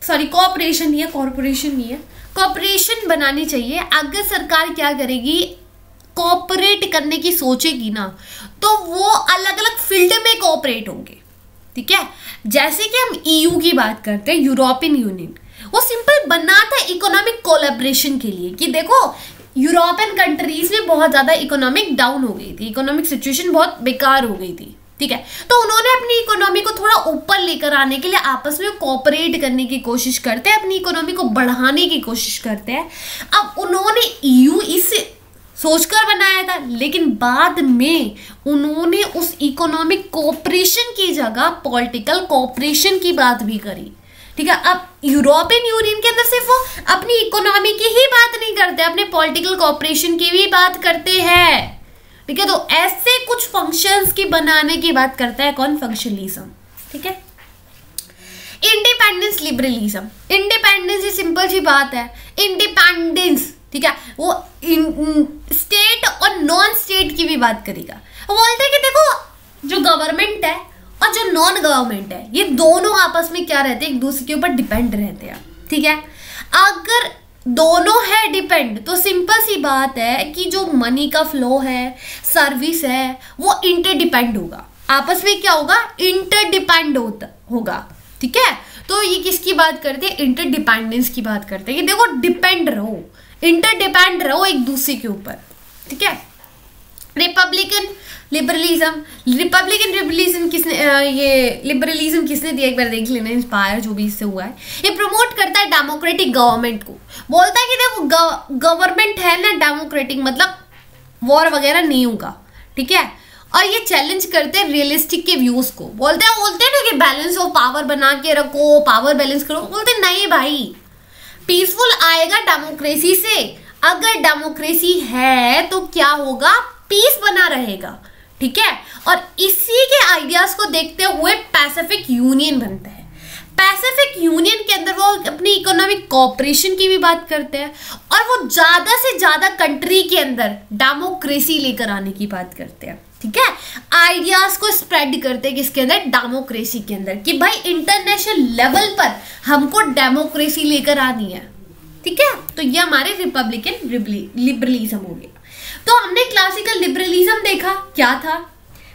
सॉरी कॉर्पोरेशन नहीं है, कॉर्पोरेशन नहीं है, कॉर्पोरेशन बनानी चाहिए। अगर सरकार क्या करेगी? कोऑपरेट करने की सोचेगी ना, तो वो अलग अलग फील्ड में कोऑपरेट होंगे। ठीक है, जैसे कि हम ईयू की बात करते हैं, यूरोपियन यूनियन, वो सिंपल बना था इकोनॉमिक कोलैबोरेशन के लिए कि देखो यूरोपियन कंट्रीज में बहुत ज्यादा इकोनॉमिक डाउन हो गई थी, इकोनॉमिक सिचुएशन बहुत बेकार हो गई थी। ठीक है, तो उन्होंने अपनी इकोनॉमी को थोड़ा ऊपर लेकर आने के लिए आपस में कोऑपरेट करने की कोशिश करते हैं, अपनी इकोनॉमी को बढ़ाने की कोशिश करते हैं। अब उन्होंने ईयू इस सोचकर बनाया था, लेकिन बाद में उन्होंने उस इकोनॉमिक कोऑपरेशन की जगह पॉलिटिकल कोऑपरेशन की बात भी करी। ठीक है, अब यूरोपियन यूनियन के अंदर सिर्फ वो अपनी इकोनॉमी की ही बात नहीं करते, अपने पॉलिटिकल कोऑपरेशन की भी बात करते हैं। ठीक है, तो ऐसे कुछ फंक्शंस की बनाने की बात करता है कौन? फंक्शनलिज्म। ठीक है, इंडिपेंडेंस लिबरलिज्म। इंडिपेंडेंस ये सिंपल सी बात है, इंडिपेंडेंस, ठीक है, वो स्टेट और नॉन स्टेट की भी बात करेगा। वो बोलते हैं कि देखो जो गवर्नमेंट है और जो नॉन गवर्नमेंट है, ये दोनों आपस में क्या रहते हैं? एक दूसरे के ऊपर डिपेंड रहते हैं। ठीक है, अगर दोनों है डिपेंड, तो सिंपल सी बात है कि जो मनी का फ्लो है, सर्विस है, वो इंटरडिपेंड होगा। आपस में क्या होगा? इंटरडिपेंड होगा। ठीक है, तो ये किसकी बात करते हैं? इंटरडिपेंडेंस की बात करते हैं कि देखो डिपेंड रहो, इंटरडिपेंड रहो एक दूसरे के ऊपर। ठीक है, रिपब्लिकन लिबरलिज्म। रिपब्लिकन लिबरलिज्म किसने ये लिबरलिज्म किसने दिया? एक बार देख लेना, इंस्पायर जो भी इससे हुआ है। ये प्रमोट करता है डेमोक्रेटिक गवर्नमेंट को। बोलता है कि देखो गवर्नमेंट है ना डेमोक्रेटिक, मतलब वॉर वगैरह नहीं होगा। ठीक है, और ये चैलेंज करते हैं रियलिस्टिक के व्यूज को। बोलते हैं ना कि बैलेंस ऑफ पावर बना के रखो, पावर बैलेंस करो। बोलते नहीं भाई, पीसफुल आएगा डेमोक्रेसी से। अगर डेमोक्रेसी है तो क्या होगा? पीस बना रहेगा। ठीक है, और इसी के आइडियाज को देखते हुए पैसिफिक यूनियन बनता है। पैसिफिक यूनियन के अंदर वो अपनी इकोनॉमिक कोऑपरेशन की भी बात करते हैं और वो ज्यादा से ज्यादा कंट्री के अंदर डेमोक्रेसी लेकर आने की बात करते हैं। ठीक है, आइडियाज को स्प्रेड करते हैं किसके अंदर? डेमोक्रेसी के अंदर, कि भाई इंटरनेशनल लेवल पर हमको डेमोक्रेसी लेकर आनी है। ठीक है, तो ये हमारे रिपब्लिकन लिबरलिज्म हो गया। तो हमने क्लासिकल लिबरलिज्म देखा क्या था,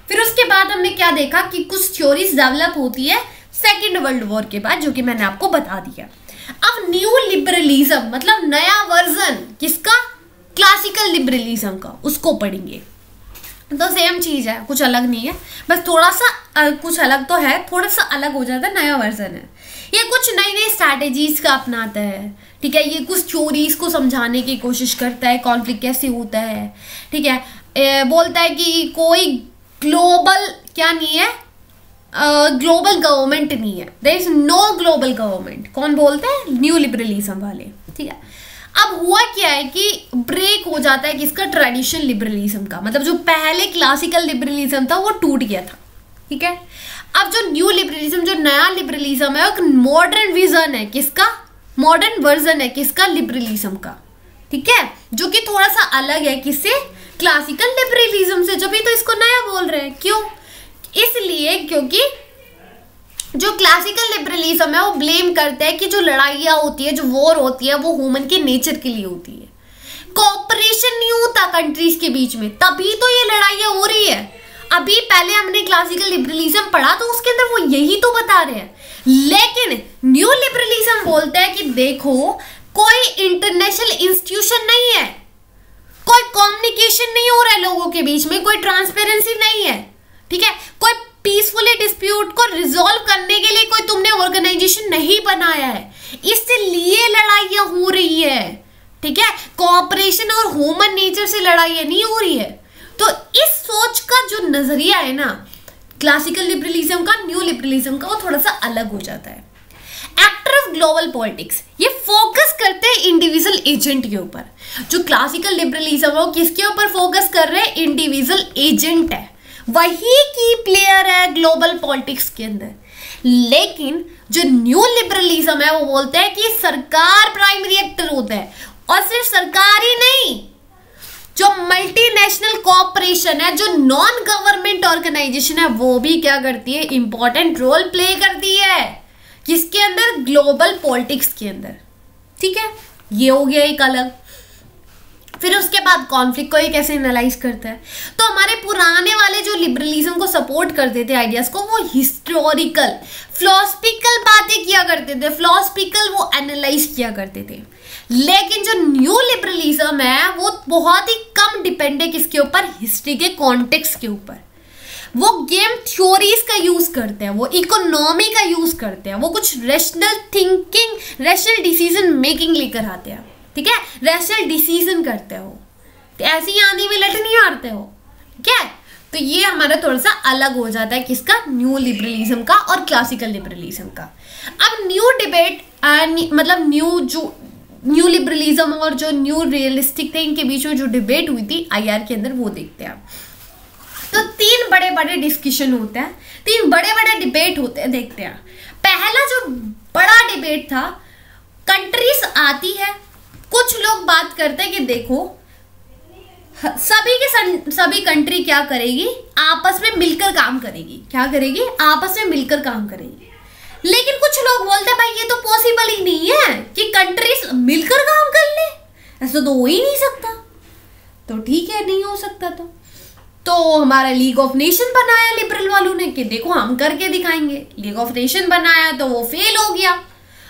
फिर उसके बाद हमने क्या देखा कि कुछ थ्योरीज डेवलप होती है सेकेंड वर्ल्ड वॉर के बाद, जो कि मैंने आपको बता दिया। अब न्यू लिबरलिज्म मतलब नया वर्जन किसका, क्लासिकल लिबरलिज्म का, उसको पढ़ेंगे। तो सेम चीज है, कुछ अलग नहीं है, बस थोड़ा सा कुछ अलग तो है, थोड़ा सा अलग हो जाता है, नया वर्जन है। ये कुछ नई नई स्ट्रैटेजीज का अपनाता है, ठीक है, ये कुछ थ्योरीज को समझाने की कोशिश करता है, कॉन्फ्लिक्ट कैसे होता है, ठीक है, बोलता है कि कोई ग्लोबल क्या नहीं है, ग्लोबल गवर्नमेंट नहीं है, there is no global government. कौन बोलते हैं, न्यू लिबरलिज्म वाले, ठीक है। अब हुआ क्या है कि ब्रेक हो जाता है किसका, ट्रेडिशनल लिबरलिज्म का, मतलब जो पहले क्लासिकल लिबरलिज्म था वो टूट गया था, ठीक है। अब जो न्यू लिबरलिज्म, जो नया लिबरलिज्म है, एक मॉडर्न विजन है किसका, मॉडर्न वर्जन है किसका, लिबरलिज्म का, ठीक है, जो कि थोड़ा सा अलग है किससे, क्लासिकल लिबरलिज्म से। जब भी तो इसको नया बोल रहे हैं, क्यों, इसलिए क्योंकि जो क्लासिकल लिबरलिज्म है वो ब्लेम करता है कि जो लड़ाइयाँ होती है, जो वॉर होती है, वो ह्यूमन के नेचर के लिए होती है, कोऑपरेशन नहीं होता कंट्रीज के बीच में, तभी तो ये लड़ाइयाँ हो रही है। अभी पहले हमने क्लासिकल लिबरलिज्म पढ़ा तो उसके अंदर वो यही तो बता रहे हैं, लेकिन न्यू लिबरलिज्म बोलता है कि देखो कोई इंटरनेशनल इंस्टीट्यूशन नहीं है, कोई कम्युनिकेशन नहीं हो रहा है लोगों के बीच में, कोई ट्रांसपेरेंसी नहीं है, ठीक है, कोई पीसफुली डिस्प्यूट को रिजॉल्व करने के लिए कोई तुमने ऑर्गेनाइजेशन नहीं बनाया है, इसलिए लड़ाइयां हो रही है, ठीक है, कोऑपरेशन और ह्यूमन नेचर से लड़ाइयां नहीं हो रही है। तो इस सोच का जो नजरिया है ना क्लासिकल लिबरलिज्म का, न्यू लिबरलिज्म का, वो थोड़ा सा अलग हो जाता है। एक्टर ऑफ ग्लोबल पॉलिटिक्स, ये फोकस करते हैं इंडिविजुअल एजेंट के ऊपर। जो क्लासिकल लिबरलिज्म है वो किसके ऊपर फोकस कर रहे हैं, इंडिविजुअल एजेंट है, वही की प्लेयर है ग्लोबल पॉलिटिक्स के अंदर। लेकिन जो न्यू लिबरलिज्म है वो बोलते हैं कि सरकार प्राइमरी एक्टर होता है, और सिर्फ सरकार ही नहीं, जो मल्टीनेशनल कोऑपरेशन है, जो नॉन गवर्नमेंट ऑर्गेनाइजेशन है, वो भी क्या करती है, इंपॉर्टेंट रोल प्ले करती है किसके अंदर, ग्लोबल पॉलिटिक्स के अंदर, ठीक है। ये हो गया एक अलग। फिर उसके बाद कॉन्फ्लिक्ट को ये कैसे एनालाइज करता है, तो हमारे पुराने वाले जो लिबरलिज्म को सपोर्ट करते थे आइडियाज को, वो हिस्टोरिकल फिलोसफिकल बातें किया करते थे, फिलोसफिकल वो एनालाइज किया करते थे। लेकिन जो न्यू लिबरलिज्म है वो बहुत ही कम डिपेंड है किसके ऊपर, हिस्ट्री के कॉन्टेक्स्ट के ऊपर। वो गेम थ्योरीज का यूज करते हैं, वो इकोनॉमी का यूज करते हैं, वो कुछ rational thinking, rational decision making लेकर आते हैं, ठीक है, रैशनल डिसीजन करते हो, तो ऐसी ही आंधी में लट नहीं मारते हो, ठीक है। तो ये हमारा थोड़ा सा अलग हो जाता है किसका, न्यू लिबरलिज्म का और क्लासिकल लिबरलिज्म का। अब न्यू डिबेट मतलब न्यू लिबरलिज्म और जो न्यू रियलिस्टिक थे, इनके बीच में जो डिबेट हुई थी आईआर के अंदर, वो देखते हैं। तो तीन बड़े बड़े डिस्कशन होते हैं, तीन बड़े बड़े डिबेट होते हैं, देखते हैं। पहला जो बड़ा डिबेट था, कंट्रीज आती है, कुछ लोग बात करते हैं कि देखो सभी कंट्री क्या करेगी, आपस में मिलकर काम करेगी, क्या करेगी, आपस में मिलकर काम करेगी। लेकिन कुछ लोग बोलते हैं भाई ये तो पॉसिबल ही नहीं है कि कंट्रीज मिलकर काम कर ले, ऐसा तो हो ही नहीं सकता। तो ठीक है, नहीं हो सकता तो हमारा लीग ऑफ नेशन बनाया लिबरल वालों ने कि देखो हम करके दिखाएंगे। लीग ऑफ नेशन बनाया तो वो फेल हो गया,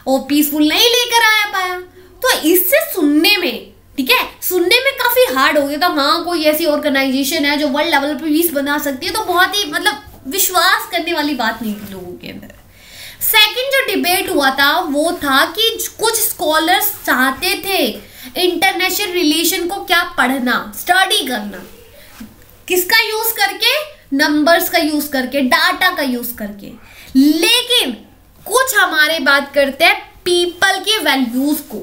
वो पीसफुल नहीं लेकर आया पाया। तो इससे सुनने में, ठीक है, सुनने में काफी हार्ड हो गया था, हाँ कोई ऐसी ऑर्गेनाइजेशन है जो वर्ल्ड लेवल पे पीस बना सकती है, तो बहुत ही मतलब विश्वास करने वाली बात नहीं थी लोगों के अंदर। सेकंड जो डिबेट हुआ था वो था कि कुछ स्कॉलर्स चाहते थे इंटरनेशनल रिलेशन को क्या पढ़ना, स्टडी करना, किसका यूज करके, नंबर्स का यूज करके, डाटा का यूज करके। लेकिन कुछ हमारे बात करते हैं पीपल के वैल्यूज को,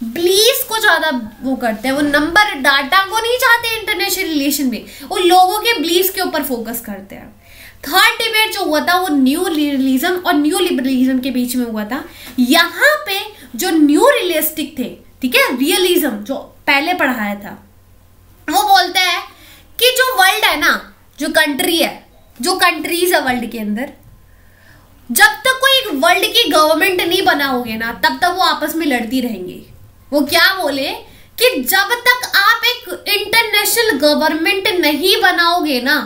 बिलीव्स को ज्यादा वो करते हैं, वो नंबर डाटा को नहीं चाहते इंटरनेशनल रिलेशन में, वो लोगों के बिलीव्स के ऊपर फोकस करते हैं। थर्ड डिबेट जो हुआ था वो न्यू रियलिज्म और न्यू लिबरलिज्म के बीच में हुआ था। यहाँ पे जो न्यू रियलिस्टिक थे, ठीक है, रियलिज्म जो पहले पढ़ाया था, वो बोलते हैं कि जो वर्ल्ड है ना, जो कंट्री है, जो कंट्रीज है वर्ल्ड के अंदर, जब तक कोई वर्ल्ड की गवर्नमेंट नहीं बनाओगे ना, तब तक वो आपस में लड़ती रहेंगी, वो क्या बोले कि जब तक आप एक इंटरनेशनल गवर्नमेंट नहीं बनाओगे ना,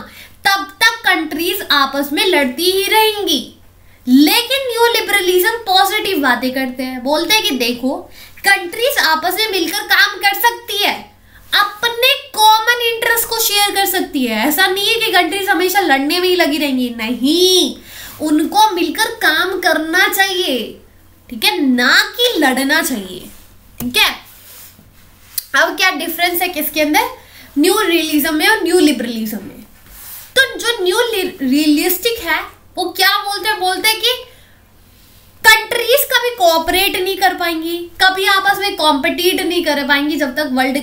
तब तक कंट्रीज आपस में लड़ती ही रहेंगी। लेकिन न्यू लिबरलिज्म पॉजिटिव बातें करते हैं, बोलते हैं कि देखो कंट्रीज आपस में मिलकर काम कर सकती है, अपने कॉमन इंटरेस्ट को शेयर कर सकती है। ऐसा नहीं है कि कंट्रीज हमेशा लड़ने में ही लगी रहेंगी, नहीं, उनको मिलकर काम करना चाहिए, ठीक है, ना कि लड़ना चाहिए, ठीक है। अब क्या डिफरेंस है किसके अंदर, न्यू रियलिज्म में और न्यू लिबरलिज्म में। तो जो न्यू रियलिस्टिक है वो क्या बोलते हैं कि कंट्रीज कभी कोऑपरेट नहीं कर पाएंगी, कभी आपस में कॉम्पिटिट नहीं कर पाएंगी जब तक वर्ल्ड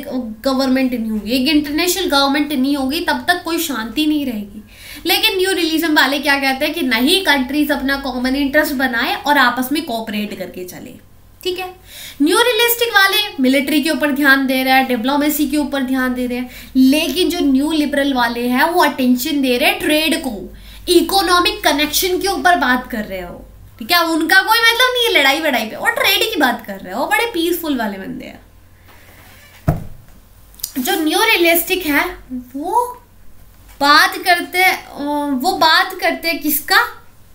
गवर्नमेंट नहीं होगी, एक इंटरनेशनल गवर्नमेंट नहीं होगी, तब तक कोई शांति नहीं रहेगी। लेकिन न्यू रियलिज्म वाले क्या कहते हैं कि नहीं, कंट्रीज अपना कॉमन इंटरेस्ट बनाए और आपस में कोऑपरेट करके चले, ठीक है। न्यू रियलिस्टिक वाले मिलिट्री के ऊपर ध्यान दे रहे हैं, डिप्लोमेसी के ऊपर ध्यान दे रहे हैं, लेकिन जो न्यू लिबरल वाले हैं वो अटेंशन दे रहे हैं ट्रेड को, इकोनॉमिक कनेक्शन के ऊपर बात कर रहे हो, ठीक है। उनका कोई मतलब नहीं है लड़ाई वड़ाई पे, और ट्रेड की बात कर रहे हो, बड़े पीसफुल वाले बंदे हैं। जो न्यू रियलिस्टिक है वो बात करते किसका,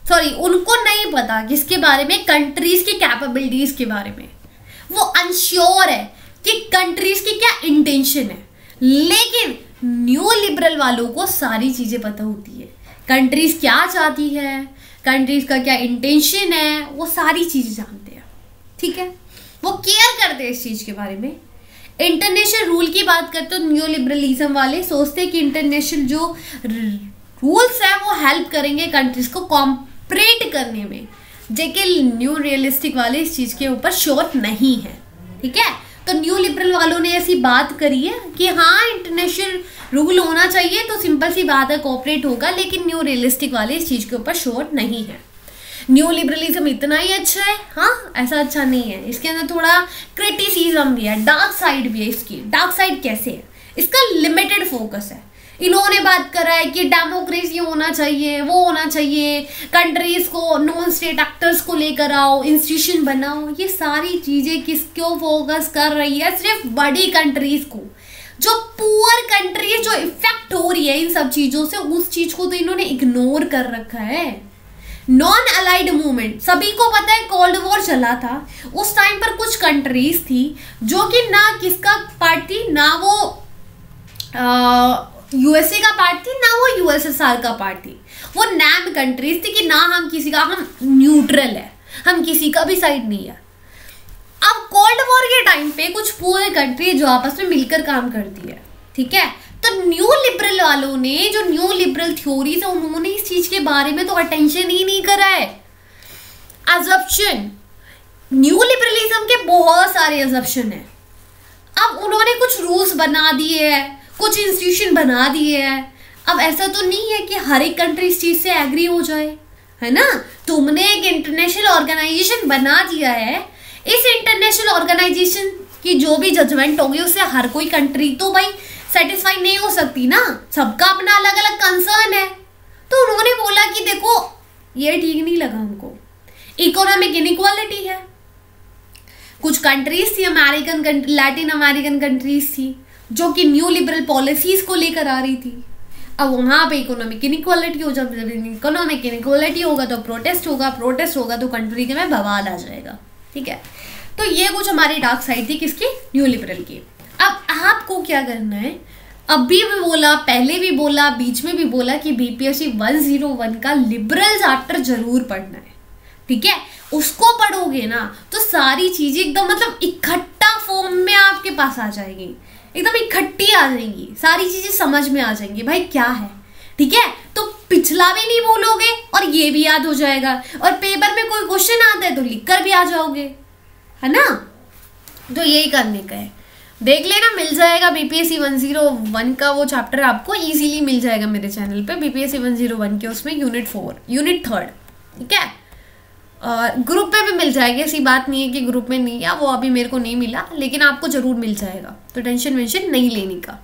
सॉरी, उनको नहीं पता किसके बारे में, कंट्रीज की कैपेबिलिटीज के बारे में। वो अनश्योर है कि कंट्रीज की क्या इंटेंशन है, लेकिन न्यू लिबरल वालों को सारी चीजें पता होती है, कंट्रीज क्या चाहती है, कंट्रीज का क्या इंटेंशन है, वो सारी चीजें जानते हैं, ठीक है। वो केयर करते हैं इस चीज के बारे में। इंटरनेशनल रूल की बात करते तो न्यू लिबरलिज्म वाले सोचते हैं कि इंटरनेशनल जो रूल्स है वो हेल्प करेंगे कंट्रीज को कॉम्परेट करने में, लेकिन न्यू रियलिस्टिक वाले इस चीज के ऊपर श्योर नहीं है, ठीक है। तो न्यू लिबरल वालों ने ऐसी बात करी है कि हाँ इंटरनेशनल रूल होना चाहिए, तो सिंपल सी बात है कोऑपरेट होगा, लेकिन न्यू रियलिस्टिक वाले इस चीज के ऊपर श्योर नहीं है। न्यू लिबरलिज्म इतना ही अच्छा है, हाँ ऐसा अच्छा नहीं है, इसके अंदर थोड़ा क्रिटिसिज्म भी है, डार्क साइड भी है इसकी। डार्क साइड कैसे है, इसका लिमिटेड फोकस है। इन्होंने बात करा है कि डेमोक्रेसी होना चाहिए, वो होना चाहिए, कंट्रीज को नॉन स्टेट एक्टर्स को लेकर आओ, इंस्टीट्यूशन बनाओ, ये सारी चीजें किसको फोकस कर रही है, सिर्फ बड़ी कंट्रीज को। जो पुअर कंट्रीज जो इफेक्ट हो रही है इन सब चीजों से, उस चीज को तो इन्होंने इग्नोर कर रखा है। नॉन अलाइड मूवमेंट, सभी को पता है कोल्ड वॉर चला था, उस टाइम पर कुछ कंट्रीज थी जो कि ना किसका पार्ट थी, ना वो यूएसए का पार्ट थी, ना वो यूएसएसआर का पार्ट थी, वो नैम कंट्रीज थी कि ना हम किसी का, हम न्यूट्रल है, हम किसी का भी साइड नहीं है। अब कोल्ड वॉर के टाइम पे कुछ पूरे कंट्री जो आपस में मिलकर काम करती है, ठीक है। तो न्यू लिबरल वालों ने, जो न्यू लिबरल थ्योरीज है, उन्होंने इस चीज के बारे में तो अटेंशन ही नहीं करा है। अजम्पशन, न्यू लिबरलिज्म के बहुत सारे अजम्पशन है। अब उन्होंने कुछ रूल्स बना दिए हैं, कुछ इंस्टीट्यूशन बना दिए हैं। अब ऐसा तो नहीं है कि हर एक कंट्री इस चीज से एग्री हो जाए, है ना। तुमने एक इंटरनेशनल ऑर्गेनाइजेशन बना दिया है, इस इंटरनेशनल ऑर्गेनाइजेशन की जो भी जजमेंट होगी उससे हर कोई कंट्री तो भाई सेटिस्फाई नहीं हो सकती ना, सबका अपना अलग अलग कंसर्न है। तो उन्होंने बोला कि देखो ये ठीक नहीं लगा हमको, इकोनॉमिक इनइक्वालिटी है। कुछ कंट्रीज थी अमेरिकन, लैटिन अमेरिकन कंट्रीज थी जो कि न्यू लिबरल पॉलिसीज को लेकर आ रही थी। अब वहां पे इकोनॉमिक इनइक्वालिटी हो, जब इकोनॉमिक इनइक्वालिटी होगा तो प्रोटेस्ट होगा, प्रोटेस्ट होगा तो कंट्री के में बवाल आ जाएगा, ठीक है। तो ये कुछ हमारी डार्क साइड थी किसकी, न्यू लिबरल की। अब आपको क्या करना है, अभी भी बोला, पहले भी बोला, बीच में भी बोला कि बीपीएससी 101 का लिबरल चैप्टर जरूर पढ़ना है, ठीक है। उसको पढ़ोगे ना तो सारी चीजें एकदम मतलब इकट्ठा फॉर्म में आपके पास आ जाएगी, एकदम इकट्ठी आ जाएंगी, सारी चीजें समझ में आ जाएंगी भाई क्या है, ठीक है। तो पिछला भी नहीं भूलोगे और ये भी याद हो जाएगा, और पेपर में कोई क्वेश्चन आता है तो लिख कर भी आ जाओगे, है ना। तो यही करने का है, देख लेना, मिल जाएगा बीपीएससी 101 का वो चैप्टर आपको इजीली मिल जाएगा मेरे चैनल पे, बीपीएससी 101 के उसमें यूनिट 3, ठीक है। और ग्रुप पे भी मिल जाएगी, ऐसी बात नहीं है कि ग्रुप में नहीं है, वो अभी मेरे को नहीं मिला, लेकिन आपको जरूर मिल जाएगा, तो टेंशन वेंशन नहीं लेने का,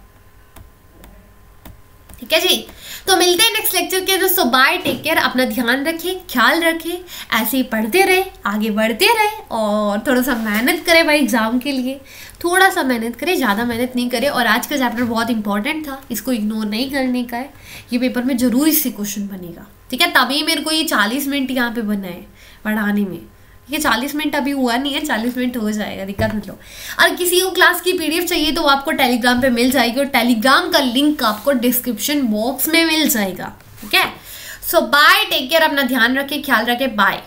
ठीक है। ठीक है जी। तो मिलते हैं नेक्स्ट लेक्चर के। सो बाय, टेक केयर, अपना ध्यान रखें, ख्याल रखें, ऐसे ही पढ़ते रहे, आगे बढ़ते रहे और थोड़ा सा मेहनत करें भाई एग्जाम के लिए। थोड़ा सा मेहनत करें, ज़्यादा मेहनत नहीं करें। और आज का चैप्टर बहुत इंपॉर्टेंट था, इसको इग्नोर नहीं करने का है। ये पेपर में ज़रूर इससे क्वेश्चन बनेगा, ठीक है। तभी मेरे को ये 40 मिनट यहाँ पे बना है पढ़ाने में। ये 40 मिनट अभी हुआ नहीं है, 40 मिनट हो जाएगा, दिक्कत मत लो। और किसी को क्लास की पीडीएफ चाहिए तो वो आपको टेलीग्राम पे मिल जाएगी और टेलीग्राम का लिंक आपको डिस्क्रिप्शन बॉक्स में मिल जाएगा, ठीक है। सो बाय, टेक केयर, अपना ध्यान रखें, ख्याल रखें, बाय।